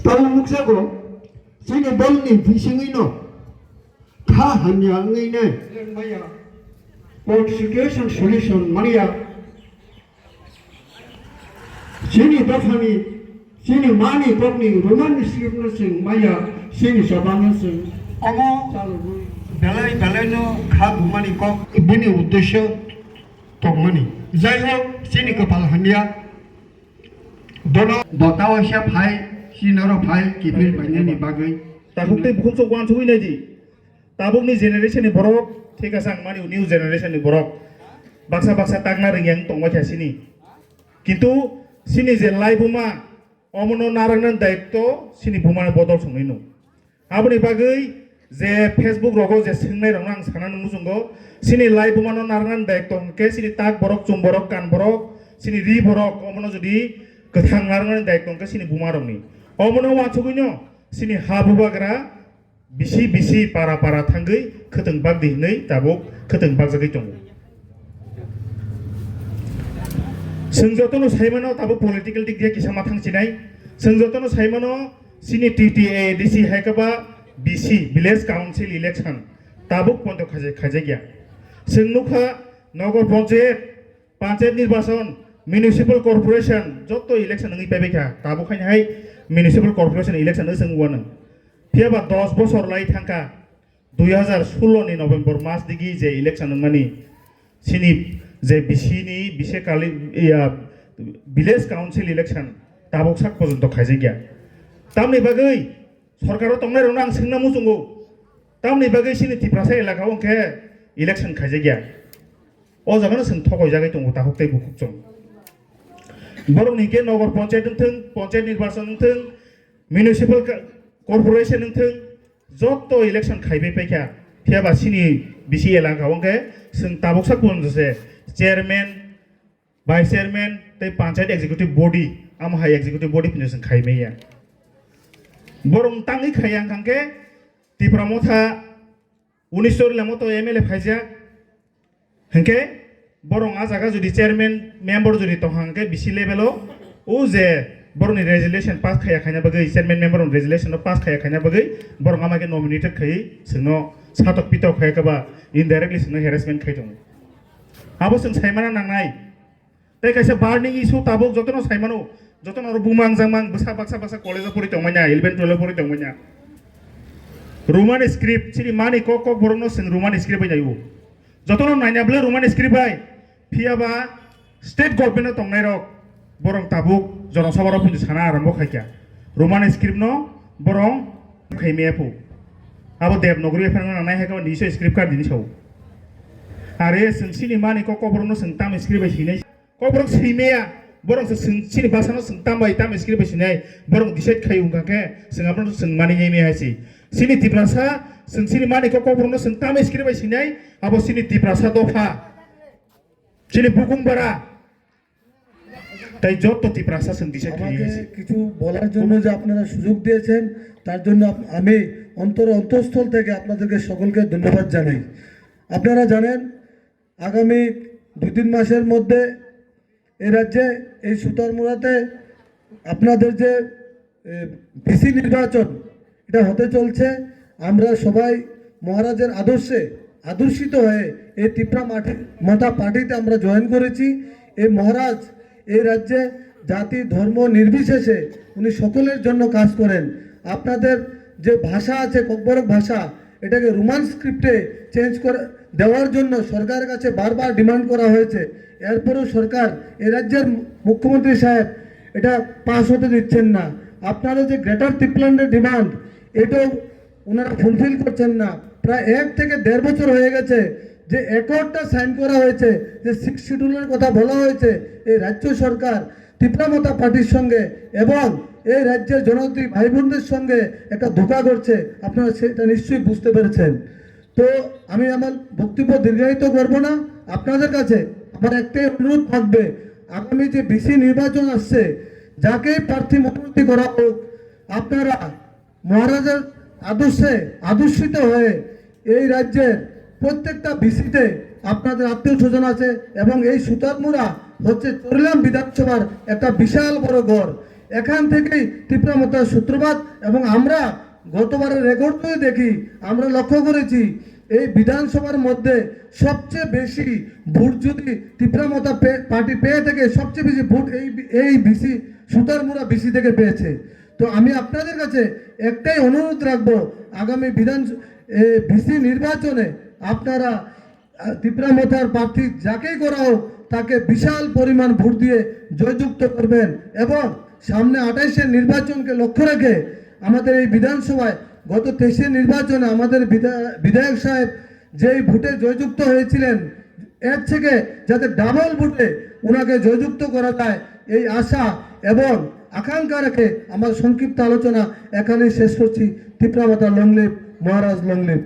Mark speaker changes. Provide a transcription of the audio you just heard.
Speaker 1: Tahu muksago, sini bolni fishing ino, kah hanya ngine, maya, what situation solution Maria, sini dafani, sini mani topni, Roman sing maya, sini sabangan sing, amo, belai no kah bumani kok, bini uddesho, tokmani, zayo sini kepala hanya, dono dotawa siap hai. Sinoro phai kipil banyani bagai
Speaker 2: tabukte bukum so wan chui naji tabukni generation ni borok thika sang mani new generation ni borok baksa tagna ringyang tongma chasini kintu sini je lai buma omono narangnan daitto sini buma bodol sungino aboni bagai je Facebook rogo je singnai rongrang sanan musungo sini lai buma no narangnan daitto ke sini tag borok chum borok kan borok sini ri borok omono jodi kathang narangnan daitto ke sini buma rongni omono wachugunyo sini habubagra bisi para thangai kheteng bag dihnai tabuk kheteng bag jagai tongo sengjotono saimano tabuk political dik dia kisama thangchinai sengjotono saimano sini TTA DC haikaba BC village council election tabuk ponto khaje gya sengnuka nogor panchayat nirbachon municipal corporation joto election ngi pebekha tabuk khai municipal corporation election sing wana phiaba 10 বছর লাই থাকা 2016 ni November mas digi je election mani sini je bisini bise kali village council election tabok sak porjonto khaije gya tamni bagai sarkaro tongnai rona ang singna musungo tamni bagai sini tiprasa elaka onke election khaije gya o jagana sing thokoi jagai tongo ta hoktei bukukjong borok nike nogor panchayat nirbachon thing municipal corporation thing joto election khaibe paikha phiaba sini bisi elaka onke sing taboksa kun jose chairman vice chairman tei panchayat executive body amha executive body pin sing khaibe ya borong tangi khayang kangke tipramotha 19 lamoto MLA phaija hengke borong ajaga jodi chairman member jodi tohangke bisi levelo o je boroni resolution pass khaya khayna bagai chairman member on resolution no pass khaya khayna bagai borong amake nominated khai singno satok pitok khaya kaba indirectly singno harassment khai dong abo sing saimana nangnai tei kaisa burning issue tabuk jotono saimano jotono ro bumang jangmang baksa college pori tongmanya 11 12 pori tongmanya roman script sini mani kok borongno sing roman script bai jayu jotono nainable roman script bai phiaba state government tongnai rok borong tabuk जनसभाराव फुंजि साना आरम्भ खायखा Roman script न borong khaimepu abo devnagori efang nangnai haika niche script card dini sau are sini mani ko borong no tam script bai sinai ko borong simeya borong sini basano tam bai tam script bai sinai borong decide khai ungka ke singapura mani nyeme hasi sini tiprasa sini mani ko borong no tam script bai sinai abo sini tiprasa dofa sini bukung bara তাই যত প্রশাসন দিছে
Speaker 3: কিছু বলার জন্য যে আপনারা সুযোগ দিয়েছেন তার জন্য আমি অন্তঃস্থল থেকে আপনাদেরকে সকলকে ধন্যবাদ জানাই আপনারা জানেন আগামী 2-3 মাসের মধ্যে এই রাজ্যে এই সুতারমুড়াতে আপনাদের যে ভিসি নির্বাচন এটা হতে চলছে আমরা সবাই মহারাজের আদর্শে আদর্শিত হয়ে এই তিপ্রা মাথা পার্টিতে আমরা জয়েন করেছি এই মহারাজ এই রাজ্যে জাতি ধর্ম নির্বিশেষে উনি সকলের জন্য কাজ করেন আপনাদের যে ভাষা আছে ককবরক ভাষা এটাকে রোমান স্ক্রিপ্টে চেঞ্জ করে দেওয়ার জন্য সরকারের কাছে বারবার ডিমান্ড করা হয়েছে এরপরও সরকার এই রাজ্যের মুখ্যমন্ত্রী সাহেব এটা পাস হতে দিচ্ছেন না আপনারা যে গ্রেটার ত্রিপুরার ডিমান্ড এটাও ওনারা ফুলফিল করছেন না প্রায় 1 থেকে 1.5 বছর হয়ে গেছে যে অ্যাকর্ডটা সাইন করা হয়েছে যে 6 শিডিউলের কথা বলা হয়েছে এই রাজ্য সরকার ত্রিপুরা পার্টির সঙ্গে এবং এই রাজ্যের জনগণ ভাই বোনদের সঙ্গে একটা ধোঁকা করছে আপনারা সেটা নিশ্চয়ই বুঝতে পেরেছেন তো আমি আমার বক্তব্য দীর্ঘায়িত করব না আপনাদের কাছে আমার একটাই অনুরোধ থাকবে আগামী যে বিসি নির্বাচন আসছে যাকে প্রার্থী মনোনীত করা হোক আপনারা মহারাজের আদর্শে আদর্শিত হয়ে এই রাজ্যের প্রত্যেকটা বিসিতে আপনাদের আত্মীয় স্বজন আছে এবং এই সুতারমুড়া হচ্ছে চরিলাম বিধানসভার একটা বিশাল বড় গড় এখান থেকেই তীব্রমতার সূত্রপাত। এবং আমরা গতবারের রেকর্ডই দেখি, আমরা লক্ষ্য করেছি এই বিধানসভার মধ্যে সবচেয়ে বেশি ভোট যদি তীব্রমতা পার্টি পেয়ে থাকে, সবচেয়ে বেশি ভোট এই বিসি সুতারমুড়া বিসি থেকে পেয়েছে। তো আমি আপনাদের কাছে একটাই অনুরোধ রাখবো, আগামী বিসি নির্বাচনে আপনারা তীব্রমতার প্রার্থী যাকেই করা হোক তাকে বিশাল পরিমাণ ভোট দিয়ে জয়যুক্ত করবেন। এবং সামনে 28-এর নির্বাচনকে লক্ষ্য রেখে আমাদের এই বিধানসভায় গত 23-এর নির্বাচনে আমাদের বিধায়ক সাহেব যেই ভোটে জয়যুক্ত হয়েছিলেন, এর থেকে যাতে ডাবল ভোটে ওনাকে জয়যুক্ত করা যায় এই আশা এবং আকাঙ্ক্ষা রেখে আমার সংক্ষিপ্ত আলোচনা এখানেই শেষ করছি। তীব্রমতা লং লিভ, মহারাজ লং লিভ।